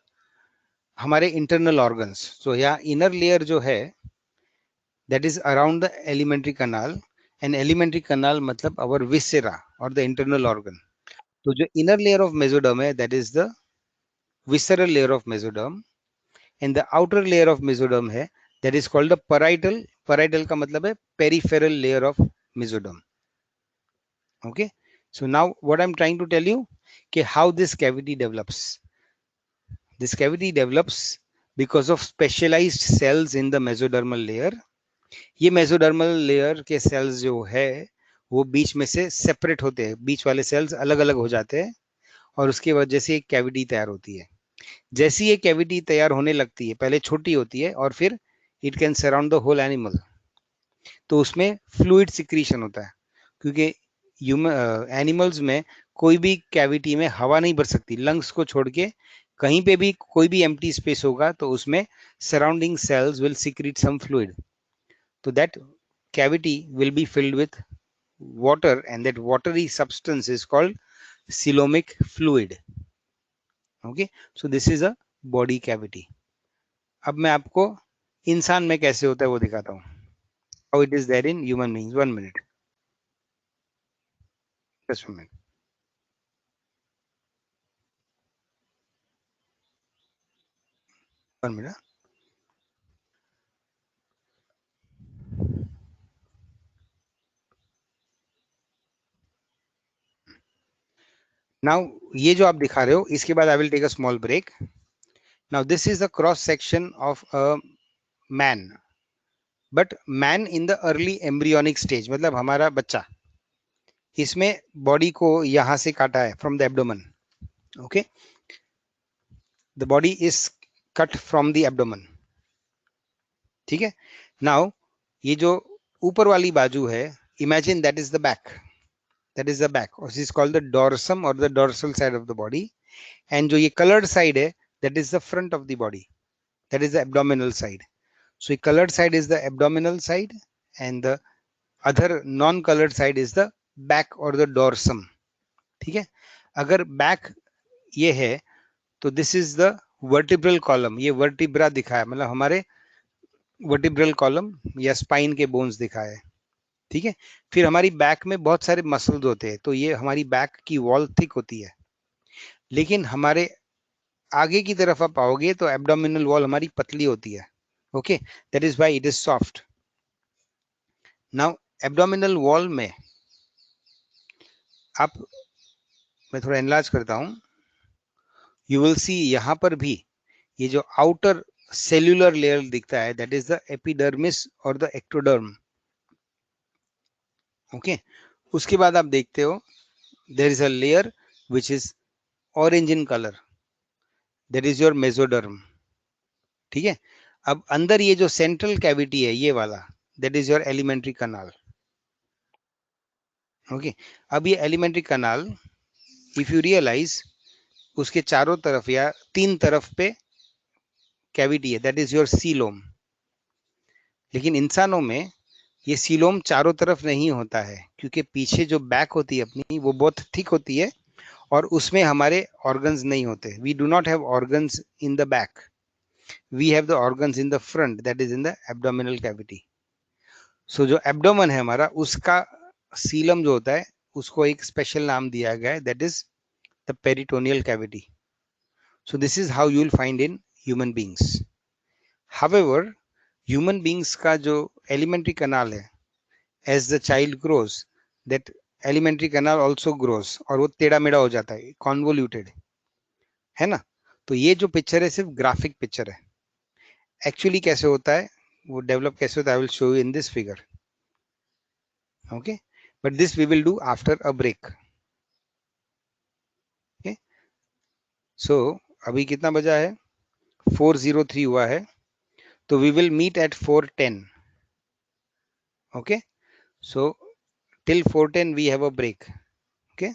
हमारे internal organs. So यहाँ inner layer जो है that is around the alimentary canal, and alimentary canal मतलब our viscera or the internal organ. तो जो inner layer of mesoderm है that is the visceral layer of mesoderm, and the outer layer of mesoderm है that is called the parietal. Parietal का मतलब है peripheral layer of mesoderm, okay. So now what I'm trying to tell you कि how this cavity develops. This cavity develops because of specialized cells in the mesodermal layer. ये mesodermal layer के sales जो है वो बीच में से separate होते हैं, बीच वाले सेल्स अलग अलग हो जाते हैं और उसके वजह से एक कैविटी तैयार होती है। जैसी ये कैविटी तैयार होने लगती है, पहले छोटी होती है और फिर it can surround the whole animal, तो उसमें फ्लूइड सिक्रीशन होता है, क्योंकि एनिमल्स में कोई भी कैविटी में हवा नहीं भर सकती, लंग्स को छोड़ के कहीं पे भी कोई भी एम्प्टी स्पेस होगा तो उसमें surrounding cells will secrete some fluid, तो that cavity will be filled with water, and that watery substance is called coelomic fluid, okay. So this is a body cavity. अब मैं आपको इंसान में कैसे होता है वो दिखाता हूँ, how it is there in human beings. 1 minute, just 1 minute. One minute. Now ये जो आप दिखा रहे हो इसके बाद I will take a small break. Now this is a cross section of a man, but man in the early embryonic stage, मतलब हमारा बच्चा, इसमें बॉडी को यहां से काटा है from the abdomen, okay. The body is cut from the abdomen, ठीक है। नाउ ये जो ऊपर वाली बाजू है, imagine that is the back, that is the back, और इज कॉल्ड द डोर्सम और the dorsal side of the body, and जो ये कलर्ड साइड है that is the front of the body, that is the abdominal side. So coloured side is the abdominal side and the other non coloured side is the back और the dorsum, ठीक है। अगर back ये है तो this is the vertebral column, ये vertebra दिखा है, मतलब हमारे वर्टिब्रल कॉलम या स्पाइन के बोन्स दिखाए, ठीक है। फिर हमारी बैक में बहुत सारे मसल्स होते हैं, तो ये हमारी बैक की वॉल थिक होती है, लेकिन हमारे आगे की तरफ आप आओगे तो एब्डोमिनल वॉल हमारी पतली होती है, okay, that is why it is soft. Now abdominal wall में आप, मैं थोड़ा एनलार्ज करता हूं, यू विल सी यहां पर भी ये जो आउटर सेल्यूलर लेयर दिखता है दैट इज द एपिडर्मिस और द एक्टोडर्म, ओके. उसके बाद आप देखते हो there is a layer which is orange in colour, that is your mesoderm, ठीक है. अब अंदर ये जो सेंट्रल कैविटी है ये वाला, that is your alimentary canal, okay. अब ये alimentary canal if you realise उसके चारों तरफ या तीन तरफ पे कैविटी है, दैट इज योर सीलोम. लेकिन इंसानों में ये सीलोम चारों तरफ नहीं होता है, क्योंकि पीछे जो बैक होती है अपनी वो बहुत थिक होती है और उसमें हमारे ऑर्गन्स नहीं होते. We do not have organs in the back, we have the organs in the front, that is in the abdominal cavity. So जो एब्डोमन है हमारा उसका सीलम जो होता है उसको एक स्पेशल नाम दिया गया है, that is the peritoneal cavity. So this is how you will find in human beings. However human beings का जो एलिमेंट्री कनाल है, as the child grows, that alimentary canal also grows, और वो टेढ़ा मेढ़ा हो जाता है, कॉन्वोल्यूटेड, है ना। तो ये जो पिक्चर है सिर्फ ग्राफिक पिक्चर है, एक्चुअली कैसे होता है, वो डेवलप कैसे होता है, I will show you in this figure, okay, but this we will do after a break, okay. So अभी कितना बजा है, 4:03 हुआ है, तो we will meet at 4:10, okay. So till 4:10 we have a break, okay.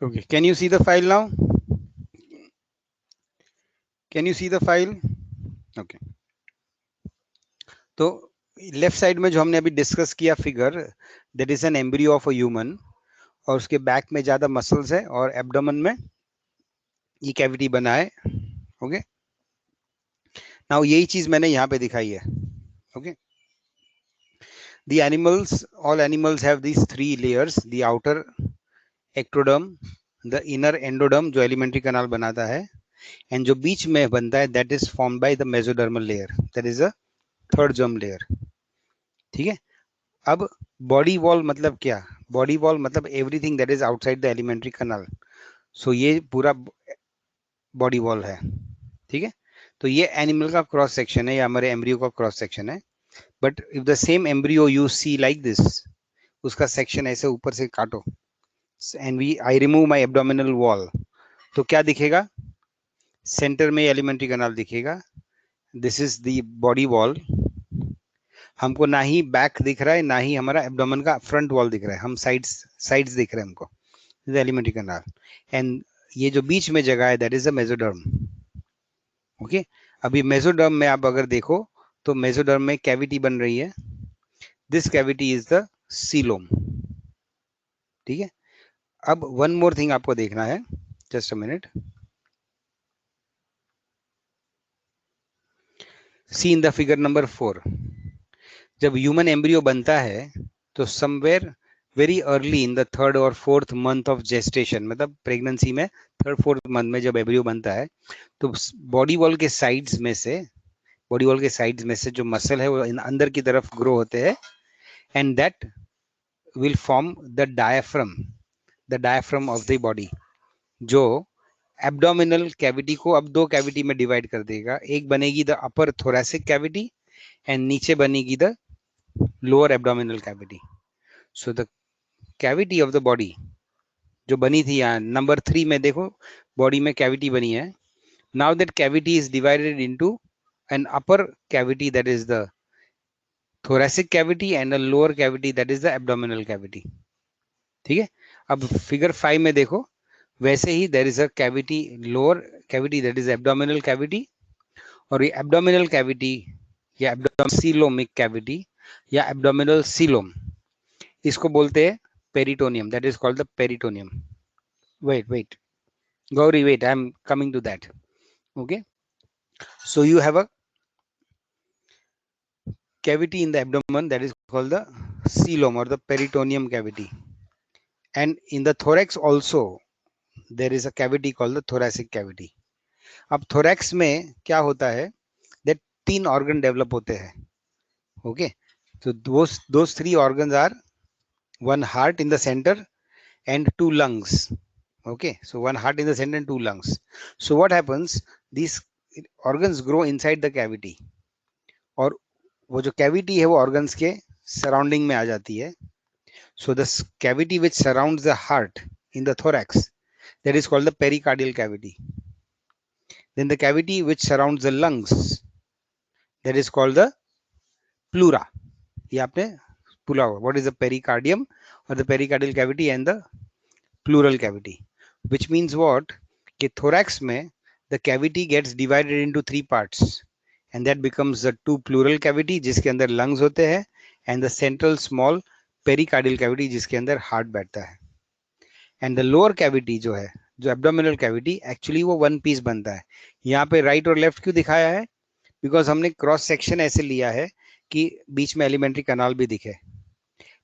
Okay, can you see the file now? Can you see the file? Okay. तो left side में जो हमने अभी डिस्कस किया figure, that is an embryo of a human, और उसके back में ज्यादा मसल्स है और एब्डोमेन में ये कैविटी बना है. ओके, नाउ यही चीज मैंने यहाँ पे दिखाई है. Okay, the animals, all animals have these 3 layers, the outer ectoderm, the inner endoderm जो एलिमेंट्री कनाल बनाता है, एंड जो बीच में बनता है that is formed by the mesodermal layer, that is a third germ layer. ठीक है, अब बॉडी वॉल मतलब क्या? बॉडी वॉल मतलब everything that is outside the alimentary canal. So ये पूरा बॉडी वॉल है. ठीक है, तो ये एनिमल का क्रॉस सेक्शन है या हमारे एम्ब्रियो का क्रॉस सेक्शन है. But if the same embryo you see like this, उसका सेक्शन ऐसे ऊपर से काटो and we I remove my abdominal wall, तो क्या दिखेगा? सेंटर में एलिमेंट्री कनाल दिखेगा. This is the body wall. हमको ना ही बैक दिख रहा है ना ही हमारा एब्डोमेन का फ्रंट वॉल दिख रहा है, हम साइड्स दिख रहे हैं हमको, एलिमेंट्री कनाल. एंड ये जो बीच में जगह है that is a mesoderm. Okay, अभी मेसोडर्म में आप अगर देखो तो मेसोडर्म में कैविटी बन रही है. This cavity is the coelom. ठीक है, अब वन मोर थिंग आपको देखना है, just a minute. See in the figure number 4, जब ह्यूमन एम्ब्रियो बनता है तो somewhere very early in the 3rd और 4th मंथ ऑफ जेस्टेशन, मतलब प्रेगनेंसी में 3rd 4th मंथ में जब एम्ब्रियो बनता है तो बॉडी वॉल के साइड्स में से जो मसल है वो अंदर की तरफ ग्रो होते हैं, and that will form the diaphragm of the body, जो एब्डोमिनल कैविटी को अब 2 कैविटी में डिवाइड कर देगा. एक बनेगी the upper thoracic cavity and नीचे बनेगी the lower abdominal cavity. So the cavity of the body जो बनी थी यहाँ नंबर 3 में देखो, बॉडी में कैविटी बनी है. Now that cavity is divided into an upper cavity that is the thoracic cavity and a lower cavity that is the abdominal cavity. ठीक है, अब फिगर 5 में देखो, वैसे ही there is a cavity, lower cavity that is abdominal cavity, और ये abdominal cavity या abdominal cavity या abdominal coelom, इसको बोलते हैं peritoneum, that is called the peritoneum. Wait Gauri, wait, I am coming to that. Okay, so you have a cavity in the abdomen that is called the coelom or the peritoneum cavity, and in the thorax also there is a cavity called the thoracic cavity. अब thorax में क्या होता है, that 3 organ develop होते हैं. Okay, so those 3 organs are one heart in the center and 2 lungs. Okay, so one heart in the center and 2 lungs. So what happens, these organs grow inside the cavity, और वो जो cavity है वो organs के surrounding में आ जाती है. So the cavity which surrounds the heart in the thorax, that is called the pericardial cavity. Then the cavity which surrounds the lungs, that is called the pleura. ये आपने भूला होगा, what is the pericardium or the pericardial cavity and the pleural cavity, which means what, कि thorax में the cavity gets divided into 3 parts, and that becomes the 2 pleural cavity जिसके अंदर lungs होते हैं, and the central small pericardial cavity जिसके अंदर heart बैठता है. And the lower cavity जो है, जो abdominal cavity, actually वो one piece बनता है. यहाँ पे right और left क्यों दिखाया है? Because हमने क्रॉस सेक्शन ऐसे लिया है कि बीच में एलिमेंट्री कनाल भी दिखे,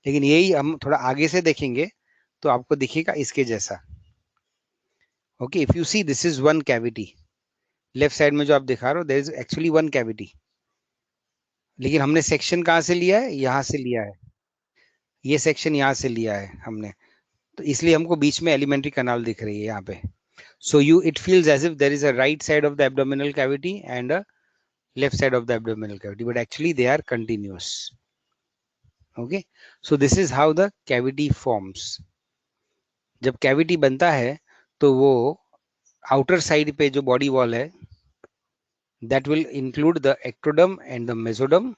लेकिन यही हम थोड़ा आगे से देखेंगे तो आपको दिखेगा इसके जैसा. Okay, if you see this is one cavity, left side में जो आप दिखा रहे हो there is actually one cavity, लेकिन हमने सेक्शन कहाँ से लिया है? यहाँ से लिया है, ये सेक्शन यहाँ से लिया है हमने, तो इसलिए हमको बीच में एलिमेंट्री कनाल दिख रही है यहाँ पे. So you it feels as if there is a right side of the abdominal cavity and a left side of the abdominal cavity, but actually they are continuous. Okay, so this is how the cavity forms. जब cavity बनता है तो वो outer side पे जो body wall है that will include the ectoderm and the mesoderm.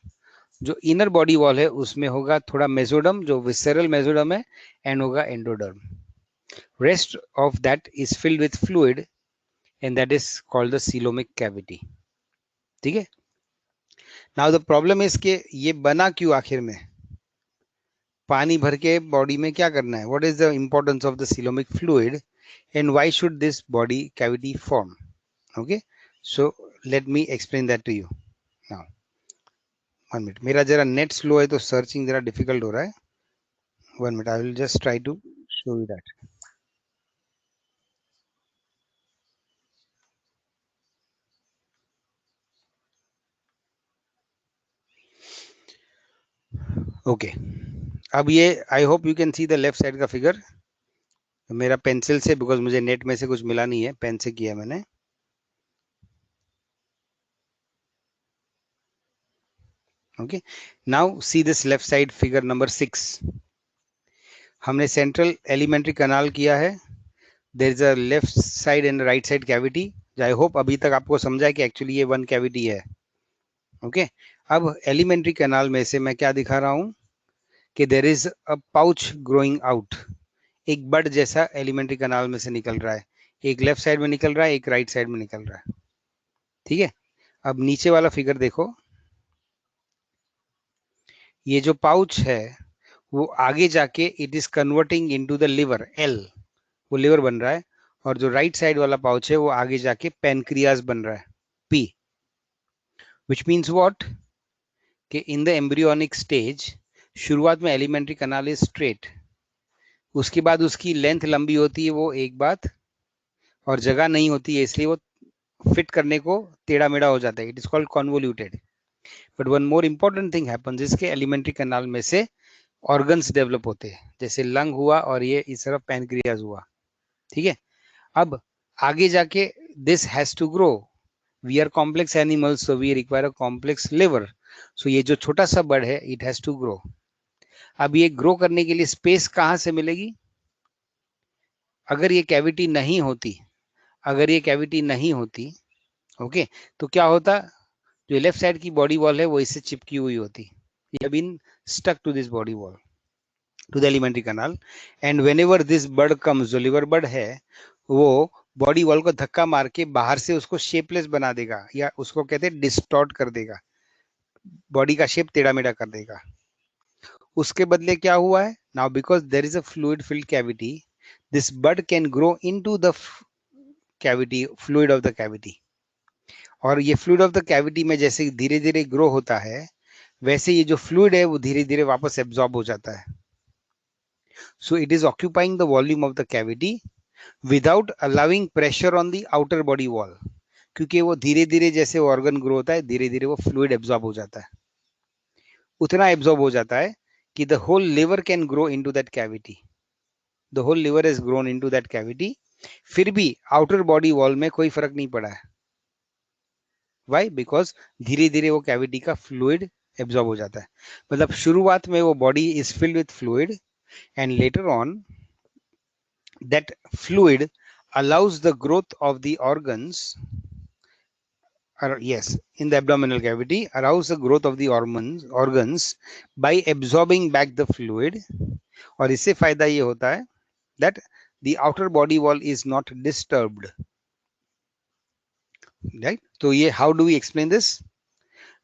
जो inner body wall है उसमें होगा थोड़ा mesoderm जो visceral mesoderm है, and होगा endoderm. Rest of that is filled with fluid and that is called the coelomic cavity. ठीक है. Now the problem is कि ये बना क्यों आखिर में? पानी भर के बॉडी में क्या करना है? What is the importance of the coelomic fluid and why should this body cavity form? Okay, so let me explain that to you now. 1 minute. मेरा जरा नेट स्लो है तो सर्चिंग जरा डिफिकल्ट हो रहा है. 1 minute, I will just try to show you that. Okay, अब ये आई hope you can see the left side का फिगर. मेरा पेंसिल से, बिकॉज मुझे नेट में से कुछ मिला नहीं है, पेन से किया मैंने. Okay, now see this left side figure number 6. हमने सेंट्रल एलिमेंट्री कनाल किया है. There is a left side and right side cavity. I hope अभी तक आपको समझा है कि एक्चुअली ये वन कैविटी है. ओके, अब एलिमेंट्री कनाल में से मैं क्या दिखा रहा हूं कि there is a pouch growing out. एक बड जैसा एलिमेंट्री कनाल में से निकल रहा है. एक लेफ्ट साइड में निकल रहा है, एक राइट साइड में निकल रहा है. ठीक है, अब नीचे वाला फिगर देखो. ये जो पाउच है वो आगे जाके it is converting into the liver, L, वो लिवर बन रहा है. और जो राइट साइड वाला पाउच है वो आगे जाके पेनक्रियाज बन रहा है, पी. विच मीन्स व्हाट कि इन द एम्ब्रियोनिक स्टेज शुरुआत में एलिमेंट्री कनाल इज स्ट्रेट. उसके बाद उसकी लेंथ लंबी होती है, वो एक बात, और जगह नहीं होती है इसलिए वो फिट करने को टेढ़ा मेढ़ा हो जाता है. It is called convoluted. But one more important thing happens, इसके एलिमेंट्री कनाल में से ऑर्गन्स डेवलप होते हैं, जैसे लंग हुआ और ये इस तरफ पैनक्रियाज हुआ. ठीक है, अब आगे जाके this has to grow. We are complex animals, so we require a complex liver. So ये जो छोटा सा बड है इट हैज टू ग्रो. अब ये ग्रो करने के लिए स्पेस कहाँ से मिलेगी? अगर ये कैविटी नहीं होती, अगर ये कैविटी नहीं होती, ओके, तो क्या होता? जो लेफ्ट साइड की बॉडी वॉल है वो इससे चिपकी हुई होती. ये have been stuck to this body wall, to the alimentary canal. And whenever this bud comes, जो लिवर बर्ड है वो बॉडी वॉल को धक्का मार के बाहर से उसको शेपलेस बना देगा, या उसको कहते हैं डिस्टॉर्ट कर देगा, बॉडी का शेप टेढ़ा मेढ़ा कर देगा. उसके बदले क्या हुआ है? Now because there is a fluid filled cavity, this bird can grow into the cavity, fluid of the cavity. और ये फ्लूइड ऑफ द कैविटी में जैसे धीरे धीरे ग्रो होता है वैसे ये जो फ्लूइड है वो धीरे धीरे वापस एब्जॉर्ब हो जाता है. So it is occupying the volume of the cavity without allowing pressure on the outer body wall. क्योंकि वो धीरे धीरे जैसे ऑर्गन ग्रो होता है धीरे धीरे वो फ्लूइड एब्जॉर्ब हो जाता है. उतना एब्जॉर्ब हो जाता है कि the whole liver can grow into that cavity. The whole liver is grown into that cavity. फिर भी आउटर बॉडी वॉल में कोई फर्क नहीं पड़ा है. वाई? बिकॉज धीरे धीरे वो कैविटी का फ्लूइड एब्जॉर्ब हो जाता है. मतलब शुरुआत में वो body is filled with fluid and later on that fluid allows the growth of the organs, or yes, in the abdominal cavity allows the growth of the organs by absorbing back the fluid. और इससे फायदा ये होता है that the outer body wall is not disturbed, right? तो ये how do we explain this?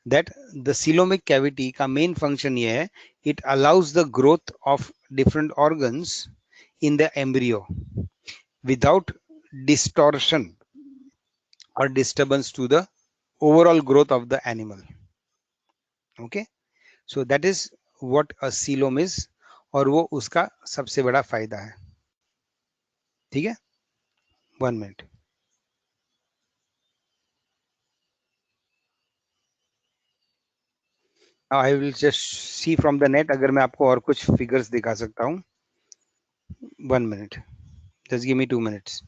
That the coelomic cavity का main function ये है, it allows the growth of different organs in the embryo without distortion or disturbance to the overall growth of the animal. Okay, so that is what a coelom is, और वो उसका सबसे बड़ा फायदा है. ठीक है, 1 minute. Now I will just see from the net अगर मैं आपको और कुछ फिगर्स दिखा सकता हूँ. 1 minute, just give me 2 minutes.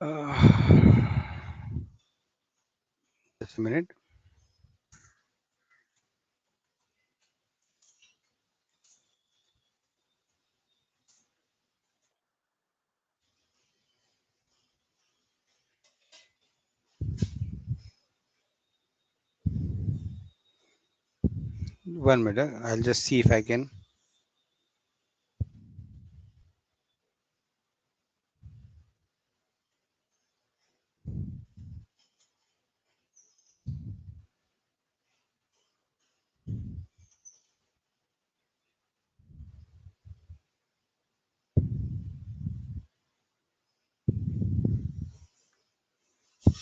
Just a minute. One minute. I'll just see if I can.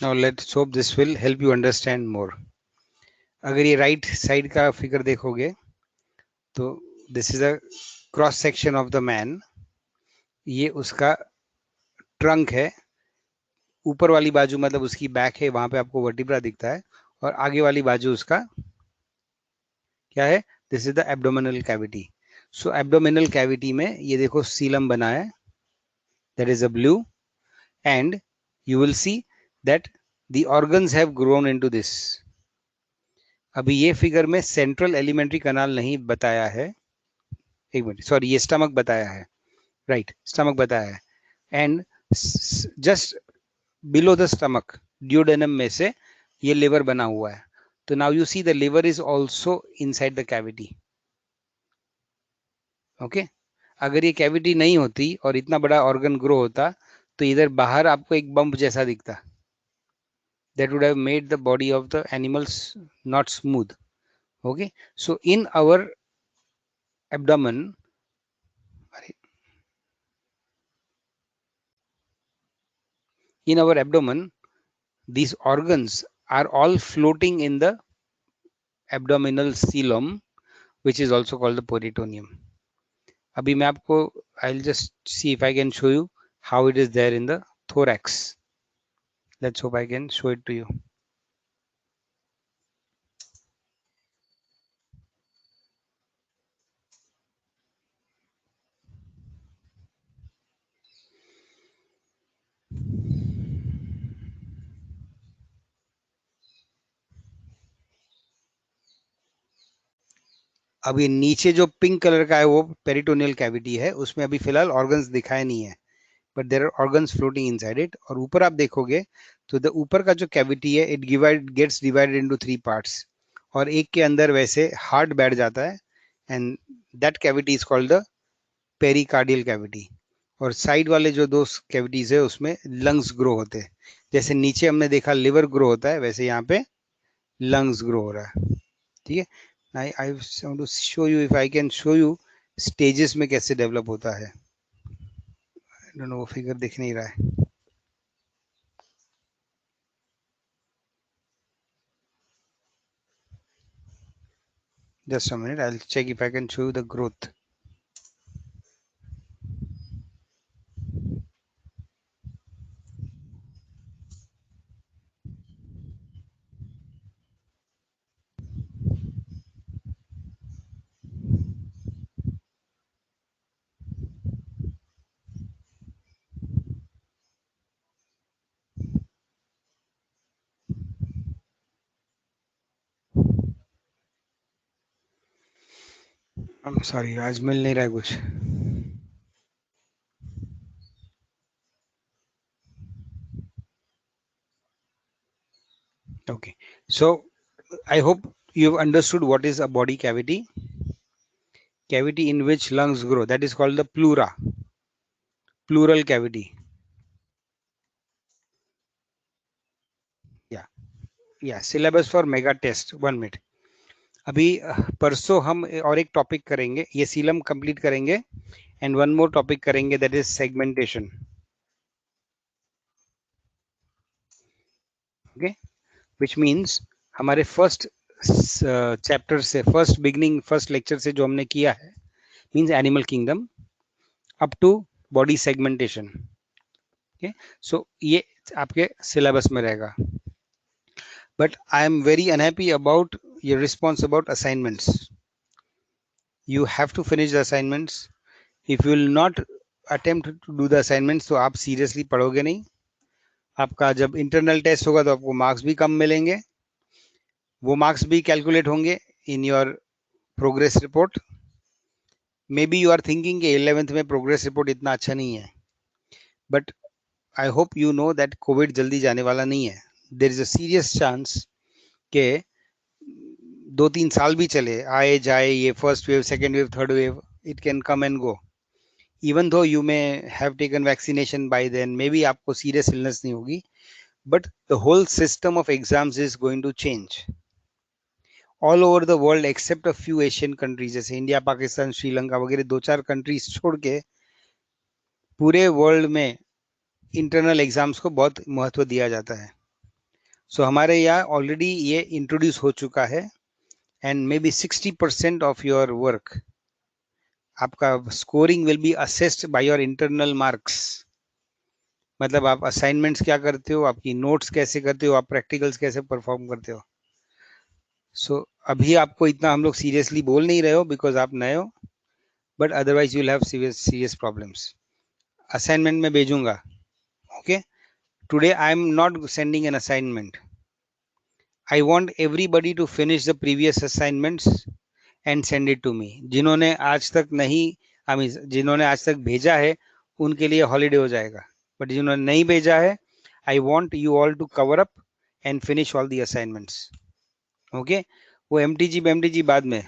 Now let's hope this will help you understand more. अगर ये राइट साइड का फिगर देखोगे तो this is a cross section of the man. ये उसका trunk है. ऊपर वाली बाजू मतलब उसकी बैक है, वहां पे आपको वर्टिब्रा दिखता है, और आगे वाली बाजू उसका क्या है? This is the abdominal cavity. So abdominal cavity में ये देखो सीलम बना है, that is a blue, and you will see that the organs have grown into this. अभी ये फिगर में सेंट्रल एलिमेंट्री कनाल नहीं बताया है. एक मिनट, सॉरी, ये स्टमक बताया है. राइट, स्टमक बताया है. And just below the stomach duodenum में से ये लिवर बना हुआ है. तो now you see the liver is also inside the cavity. Okay, अगर ये कैविटी नहीं होती और इतना बड़ा ऑर्गन ग्रो होता तो इधर बाहर आपको एक बम्प जैसा दिखता. That would have made the body of the animals not smooth. Okay, so in our abdomen, these organs are all floating in the abdominal coelom, which is also called the peritoneum. अभी मैं आपको, I'll just see if I can show you how it is there in the thorax. Let's hope I can show it to you. अभी नीचे जो pink colour का है वो peritoneal cavity है, उसमें अभी फिलहाल ऑर्गन्स दिखाए नहीं है, but there are organs floating inside it. और ऊपर आप देखोगे तो द ऊपर का जो कैविटी है, it gets divided into 3 parts, और एक के अंदर वैसे हार्ट बैठ जाता है, and that cavity is called the pericardial cavity. और साइड वाले जो दो कैविटीज है उसमें लंग्स ग्रो होते हैं. जैसे नीचे हमने देखा लिवर ग्रो होता है, वैसे यहाँ पे लंग्स ग्रो हो रहा है. ठीक है, I want to show you if I can show you stages में कैसे डेवलप होता है. I don't know, वो फिगर दिख नहीं रहा है. Just a minute, I'll check if I can show you the growth. I'm sorry, आज मिल नहीं रहा है कुछ. Okay, so I hope you've understood what is a body cavity. Cavity in which lungs grow, that is called the pleura, pleural cavity. Yeah, syllabus for mega test. 1 minute. अभी परसों हम और एक टॉपिक करेंगे, ये सीलम कंप्लीट करेंगे, and one more topic करेंगे, that is segmentation. Okay, which means हमारे फर्स्ट चैप्टर से, फर्स्ट बिगनिंग, फर्स्ट लेक्चर से जो हमने किया है, means animal kingdom up to body segmentation. Okay, so ये आपके सिलेबस में रहेगा. But I am very unhappy about your response about assignments. You have to finish the assignments. If you will not attempt to do the assignments, तो आप seriously पढ़ोगे नहीं. आपका जब इंटरनल टेस्ट होगा तो आपको मार्क्स भी कम मिलेंगे, वो मार्क्स भी कैलकुलेट होंगे in your progress report. Maybe you are thinking कि 11th में प्रोग्रेस रिपोर्ट इतना अच्छा नहीं है, but I hope you know that COVID जल्दी जाने वाला नहीं है। There is a serious chance के 2-3 साल भी चले, आए जाए, ये first wave, second wave, third wave, it can come and go. Even though you may have taken vaccination by then, maybe आपको सीरियस इलनेस नहीं होगी, but the whole system of exams is going to change all over the world except a few Asian countries जैसे India, Pakistan, Sri Lanka वगैरह 2-4 countries छोड़ के पूरे world में internal exams को बहुत महत्व दिया जाता है। सो हमारे यहाँ ऑलरेडी ये इंट्रोड्यूस हो चुका है, and maybe 60% of your work, आपका scoring will be assessed by your internal marks. मतलब आप असाइनमेंट्स क्या करते हो, आपकी नोट्स कैसे करते हो, आप प्रैक्टिकल्स कैसे परफॉर्म करते हो। सो अभी आपको इतना हम लोग सीरियसली बोल नहीं रहे हो बिकॉज आप नए हो, but otherwise you will have serious problems. Assignment में भेजूंगा, okay. Today I am not sending an assignment, I want everybody to finish the previous assignments and send it to me. जिन्होंने आज तक नहीं, आई मीन जिन्होंने आज तक भेजा है उनके लिए हॉलीडे हो जाएगा, बट जिन्होंने नहीं भेजा है, I want you all to cover up and finish all the assignments, okay. वो एमटीजी बाद में।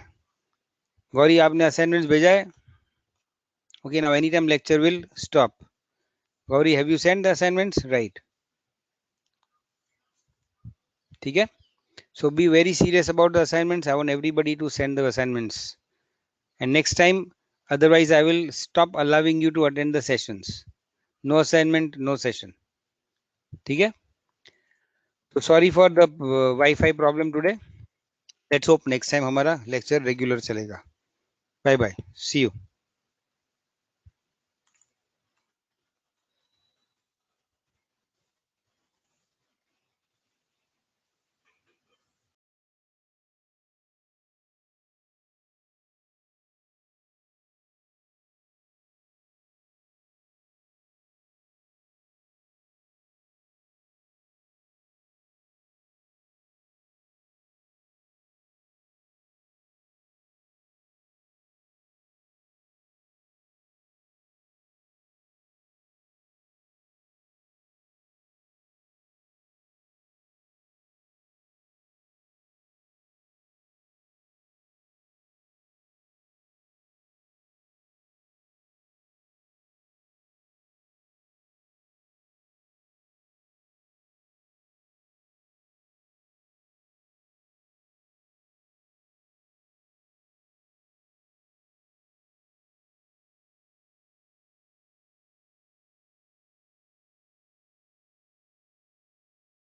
गौरी आपने असाइनमेंट्स भेजा है? Okay, now any time lecture will stop. Gauri, have you send the assignments? Right, ठीक है। So be very serious about the assignments. I want everybody to send the assignments. And next time, otherwise I will stop allowing you to attend the sessions. No assignment, no session. ठीक है? So sorry for the Wi-Fi problem today. Let's hope next time हमारा lecture regular चलेगा. Bye bye. See you.